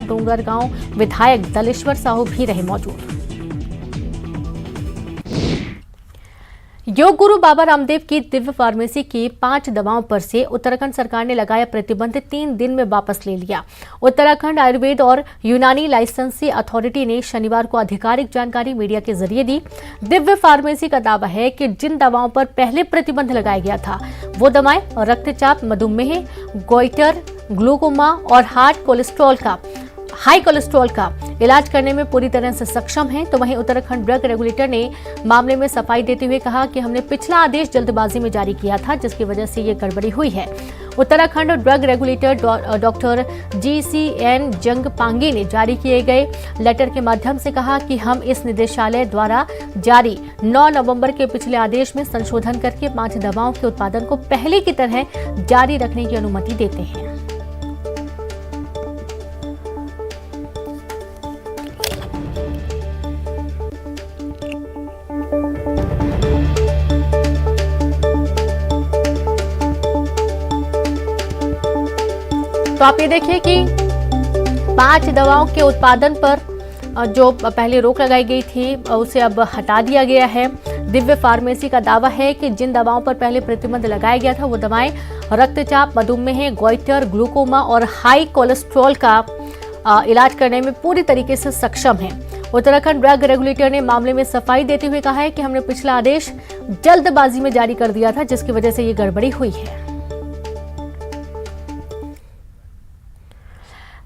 डोंगरगांव विधायक दलेश्वर साहू भी रहे मौजूद। योग गुरु बाबा रामदेव की दिव्य फार्मेसी की 5 दवाओं पर से उत्तराखंड सरकार ने लगाया प्रतिबंध 3 दिन में वापस ले लिया। उत्तराखंड आयुर्वेद और यूनानी लाइसेंसी अथॉरिटी ने शनिवार को आधिकारिक जानकारी मीडिया के जरिए दी। दिव्य फार्मेसी का दावा है कि जिन दवाओं पर पहले प्रतिबंध लगाया गया था वो दवाएं रक्तचाप, मधुमेह, गोइटर, ग्लूकोमा और हाई कोलेस्ट्रॉल का इलाज करने में पूरी तरह से सक्षम हैं। तो वहीं उत्तराखंड ड्रग रेगुलेटर ने मामले में सफाई देते हुए कहा कि हमने पिछला आदेश जल्दबाजी में जारी किया था, जिसकी वजह से ये गड़बड़ी हुई है। Uttarakhand drug regulator doctor GCN Jangpangi ने जारी किए गए लेटर के माध्यम से कहा कि हम इस निदेशालय द्वारा जारी 9 नवंबर के पिछले आदेश में संशोधन करके 5 दवाओं के उत्पादन को पहले की तरह जारी रखने की अनुमति देते हैं। तो आप ये देखिए कि 5 दवाओं के उत्पादन पर जो पहले रोक लगाई गई थी उसे अब हटा दिया गया है। दिव्य फार्मेसी का दावा है कि जिन दवाओं पर पहले प्रतिबंध लगाया गया था वो दवाएं रक्तचाप, मधुमेह, गोइटर, ग्लूकोमा और हाई कोलेस्ट्रॉल का इलाज करने में पूरी तरीके से सक्षम है। उत्तराखंड ड्रग रेगुलेटर ने मामले में सफाई देते हुए कहा है कि हमने पिछला आदेश जल्दबाजी में जारी कर दिया था, जिसकी वजह से ये गड़बड़ी हुई है।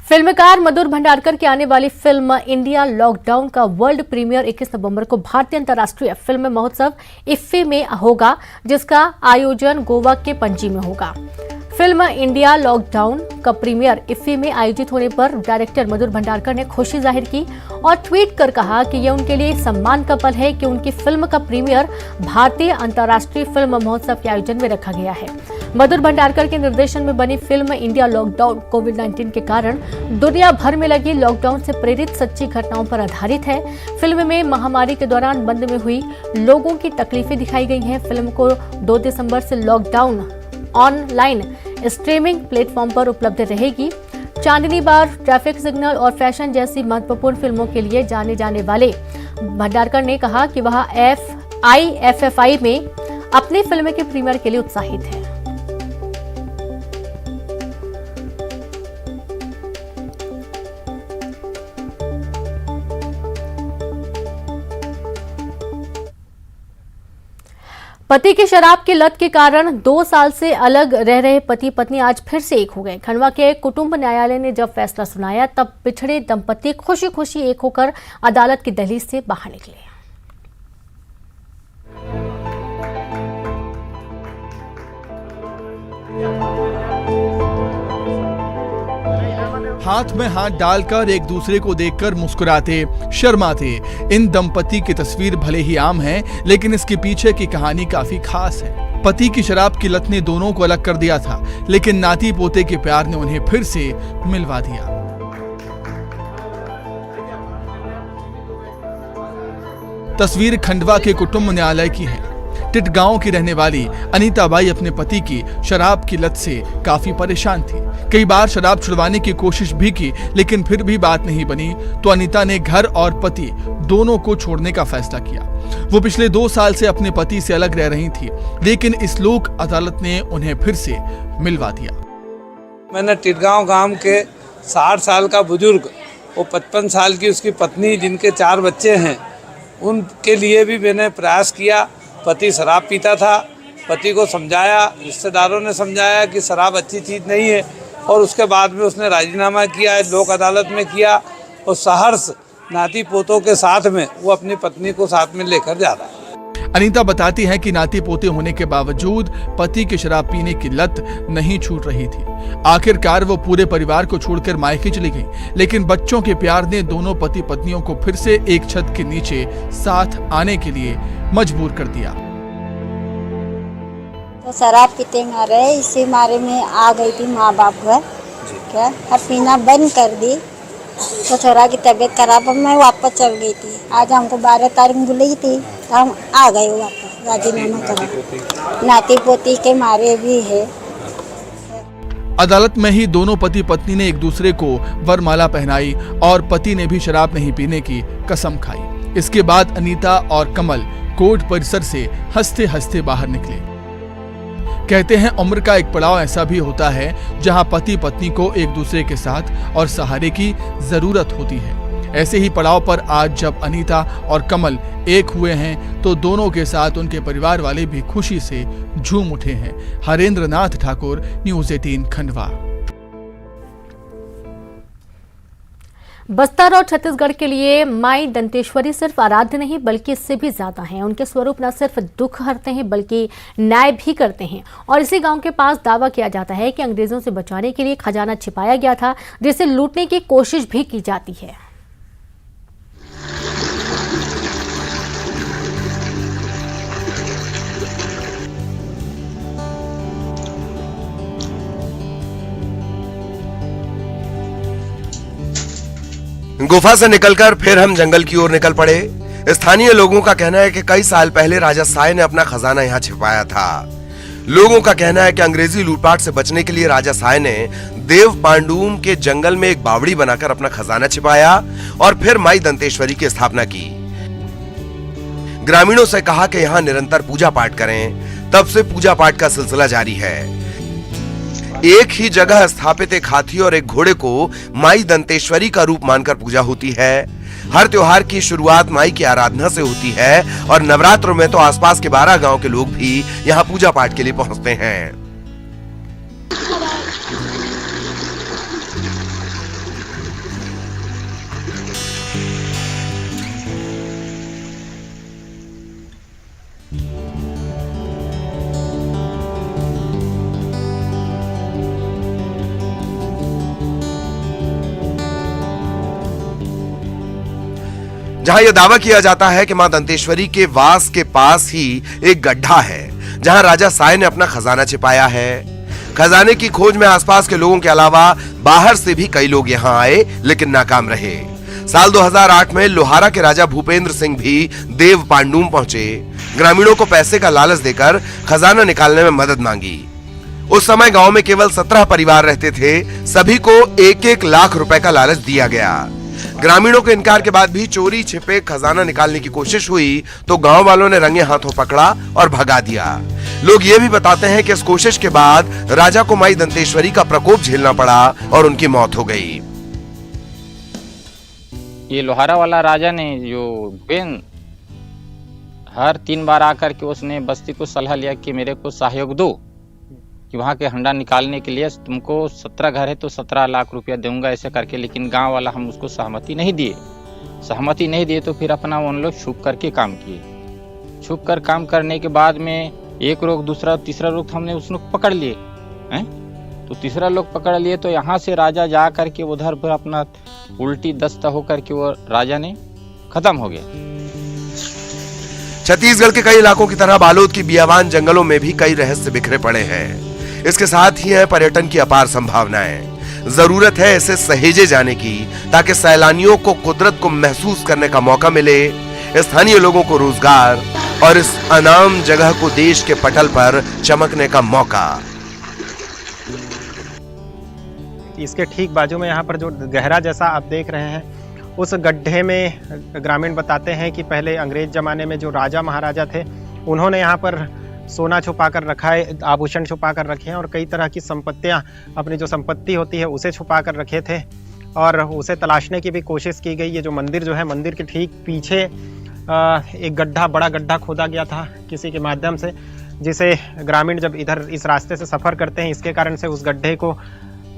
फिल्मकार मधुर भंडारकर की आने वाली फिल्म इंडिया लॉकडाउन का वर्ल्ड प्रीमियर 21 नवंबर को भारतीय अंतर्राष्ट्रीय फिल्म महोत्सव इफ्फी में होगा, जिसका आयोजन गोवा के पणजी में होगा। फिल्म इंडिया लॉकडाउन का प्रीमियर इफ्फी में आयोजित होने पर डायरेक्टर मधुर भंडारकर ने खुशी जाहिर की और ट्वीट कर कहा कि यह उनके लिए सम्मान का पल है कि उनकी फिल्म का प्रीमियर भारतीय अंतर्राष्ट्रीय फिल्म महोत्सव के आयोजन में रखा गया है। मधुर भंडारकर के निर्देशन में बनी फिल्म इंडिया लॉकडाउन कोविड-19 के कारण दुनिया भर में लगी लॉकडाउन से प्रेरित सच्ची घटनाओं पर आधारित है। फिल्म में महामारी के दौरान बंद में हुई लोगों की तकलीफें दिखाई गई हैं। फिल्म को 2 दिसंबर से लॉकडाउन ऑनलाइन स्ट्रीमिंग प्लेटफॉर्म पर उपलब्ध रहेगी। चांदनी बार, ट्रैफिक सिग्नल और फैशन जैसी महत्वपूर्ण फिल्मों के लिए जाने जाने वाले भंडारकर ने कहा कि वह IFFI में अपनी फिल्म के प्रीमियर के लिए उत्साहित है। पति की शराब की लत के कारण 2 साल से अलग रह रहे पति पत्नी आज फिर से एक हो गए। खंडवा के कुटुंब न्यायालय ने जब फैसला सुनाया तब बिछड़े दंपति खुशी खुशी एक होकर अदालत की दहलीज से बाहर निकले। हाथ में हाथ डालकर एक दूसरे को देखकर मुस्कुराते, शर्माते इन दंपति की तस्वीर भले ही आम है, लेकिन इसके पीछे की कहानी काफी खास है। पति की शराब की लत ने दोनों को अलग कर दिया था, लेकिन नाती पोते के प्यार ने उन्हें फिर से मिलवा दिया। तस्वीर खंडवा के कुटुंब न्यायालय की है। टिटगांव की रहने वाली अनीता बाई अपने पति की शराब की लत से काफी परेशान थी। कई बार शराब छुड़वाने की कोशिश भी की, लेकिन फिर भी बात नहीं बनी तो अनीता ने घर और पति दोनों को छोड़ने का फैसला किया। वो पिछले 2 साल से अपने पति से अलग रह रही थी, लेकिन इस लोक अदालत ने उन्हें फिर से मिलवा दिया। मैंने टिटगांव गांव के 60 साल का बुजुर्ग और 55 साल की उसकी पत्नी, जिनके 4 बच्चे हैं, उनके लिए भी मैंने प्रयास किया। पति शराब पीता था, पति को समझाया, रिश्तेदारों ने समझाया कि शराब अच्छी चीज़ नहीं है, और उसके बाद में उसने राजीनामा किया, लोक अदालत में किया, और सहर्ष नाती पोतों के साथ में वो अपनी पत्नी को साथ में लेकर जा रहा है। अनीता बताती हैं कि नाती पोते होने के बावजूद पति की शराब पीने की लत नहीं छूट रही थी। आखिरकार वो पूरे परिवार को छोड़कर मायके चली गई, लेकिन बच्चों के प्यार ने दोनों पति पत्नियों को फिर से एक छत के नीचे साथ आने के लिए मजबूर कर दिया। तो शराब पीते मारे इसी मारे में आ गई थी माँ बाप घर, क्या अब पीना बंद कर दी तो छोरा की तबीयत खराब, मैं वापस चल गई थी। आज हमको 12 तारीख बुलाई थी तो हम आ गए वापस राजीनामा करा। नाती पोती के मारे भी है। अदालत में ही दोनों पति पत्नी ने एक दूसरे को वरमाला पहनाई और पति ने भी शराब नहीं पीने की कसम खाई। इसके बाद अनीता और कमल कोर्ट परिसर से हंसते हंसते बाहर निकले। कहते हैं उम्र का एक पड़ाव ऐसा भी होता है जहां पति पत्नी को एक दूसरे के साथ और सहारे की जरूरत होती है। ऐसे ही पड़ाव पर आज जब अनीता और कमल एक हुए हैं तो दोनों के साथ उनके परिवार वाले भी खुशी से झूम उठे हैं। हरेंद्र नाथ ठाकुर, न्यूज़ 18 खंडवा। बस्तर और छत्तीसगढ़ के लिए माई दंतेश्वरी सिर्फ आराध्य नहीं बल्कि इससे भी ज्यादा हैं। उनके स्वरूप न सिर्फ दुख हरते हैं बल्कि न्याय भी करते हैं। और इसी गांव के पास दावा किया जाता है कि अंग्रेजों से बचाने के लिए खजाना छिपाया गया था जिसे लूटने की कोशिश भी की जाती है। गुफा से निकलकर फिर हम जंगल की ओर निकल पड़े। स्थानीय लोगों का कहना है कि कई साल पहले राजा साय ने अपना खजाना यहाँ छिपाया था। लोगों का कहना है कि अंग्रेजी लूटपाट से बचने के लिए राजा साय ने देव पांडुम के जंगल में एक बावड़ी बनाकर अपना खजाना छिपाया और फिर माई दंतेश्वरी की स्थापना की। ग्रामीणों से कहा कि यहाँ निरंतर पूजा पाठ करें। तब से पूजा पाठ का सिलसिला जारी है। एक ही जगह स्थापित एक हाथी और एक घोड़े को माई दंतेश्वरी का रूप मानकर पूजा होती है। हर त्योहार की शुरुआत माई की आराधना से होती है और नवरात्रों में तो आसपास के 12 गांव के लोग भी यहाँ पूजा पाठ के लिए पहुंचते हैं। जहां यह दावा किया जाता है कि मां दंतेश्वरी के वास के पास ही एक गड्ढा है जहां राजा साय ने अपना खजाना छिपाया है। खजाने की खोज में आसपास के लोगों के अलावा बाहर से भी कई लोग यहां आए लेकिन नाकाम रहे। साल 2008 में लोहारा के राजा भूपेंद्र सिंह भी देव पांडुम पहुंचे। ग्रामीणों को पैसे का लालच देकर खजाना निकालने में मदद मांगी। उस समय गांव में केवल 17 परिवार रहते थे। सभी को 1-1 लाख रुपए का लालच दिया गया। ग्रामीणों के इनकार के बाद भी चोरी छिपे खजाना निकालने की कोशिश हुई तो गांव वालों ने रंगे हाथों पकड़ा और भगा दिया। लोग ये भी बताते हैं कि इस कोशिश के बाद राजा को माई दंतेश्वरी का प्रकोप झेलना पड़ा और उनकी मौत हो गई। ये लोहारा वाला राजा ने जो भूपेन हर 3 बार आकर के उसने बस्ती को सलाह लिया कि मेरे को सहयोग दो कि वहाँ के हंडा निकालने के लिए तुमको 17 घर है तो 17 लाख रुपया दूंगा ऐसे करके। लेकिन गांव वाला हम उसको सहमति नहीं दिए तो फिर अपना उन लोग छुप करके काम किए। छुप कर काम करने के बाद में एक लोग दूसरा तीसरा लोग हमने उसको पकड़ लिए हैं। तो तीसरा लोग पकड़ लिए तो यहाँ से राजा जा करके उधर पर अपना उल्टी दस्त होकर के वो राजा ने खत्म हो गया। छत्तीसगढ़ के कई इलाकों की तरह बालोद की बियावान जंगलों में भी कई रहस्य बिखरे पड़े हैं। इसके साथ ही है पर्यटन की अपार संभावनाएं। जरूरत है इसे सहेजे जाने की ताकि सैलानियों को कुदरत को महसूस करने का मौका मिले, स्थानीय लोगों को रोजगार और इस अनाम जगह को देश के पटल पर चमकने का मौका। इसके ठीक बाजू में यहाँ पर जो गहरा जैसा आप देख रहे हैं उस गड्ढे में ग्रामीण बताते हैं कि पहले अंग्रेज जमाने में जो राजा महाराजा थे उन्होंने यहाँ पर सोना छुपा कर रखा है, आभूषण छुपा कर रखे हैं और कई तरह की संपत्तियां, अपनी जो संपत्ति होती है उसे छुपा कर रखे थे और उसे तलाशने की भी कोशिश की गई। ये जो मंदिर जो है, मंदिर के ठीक पीछे एक गड्ढा, बड़ा गड्ढा खोदा गया था किसी के माध्यम से, जिसे ग्रामीण जब इधर इस रास्ते से सफ़र करते हैं इसके कारण से उस गड्ढे को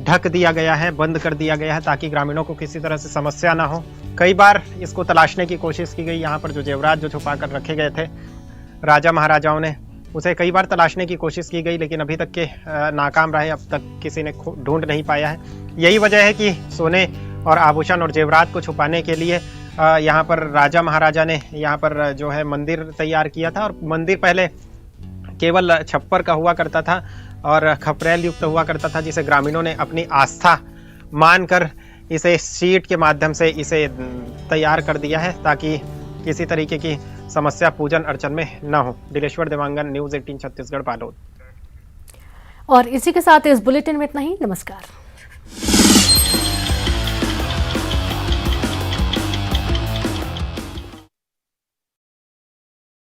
ढक दिया गया है, बंद कर दिया गया है ताकि ग्रामीणों को किसी तरह से समस्या ना हो। कई बार इसको तलाशने की कोशिश की गई। यहाँ पर जो जेवरात जो छुपा कर रखे गए थे राजा महाराजाओं ने, उसे कई बार तलाशने की कोशिश की गई लेकिन अभी तक के नाकाम रहे। अब तक किसी ने ढूंढ नहीं पाया है। यही वजह है कि सोने और आभूषण और जेवरात को छुपाने के लिए यहाँ पर राजा महाराजा ने यहाँ पर जो है मंदिर तैयार किया था। और मंदिर पहले केवल छप्पर का हुआ करता था और खपरेल युक्त हुआ करता था, जिसे ग्रामीणों ने अपनी आस्था मानकर इसे शीट के माध्यम से इसे तैयार कर दिया है ताकि किसी तरीके की समस्या पूजन अर्चन में न हो। दिलेश्वर देवांगन, न्यूज़ 18 छत्तीसगढ़, बालोद। और इसी के साथ इस बुलेटिन में इतना ही। नमस्कार।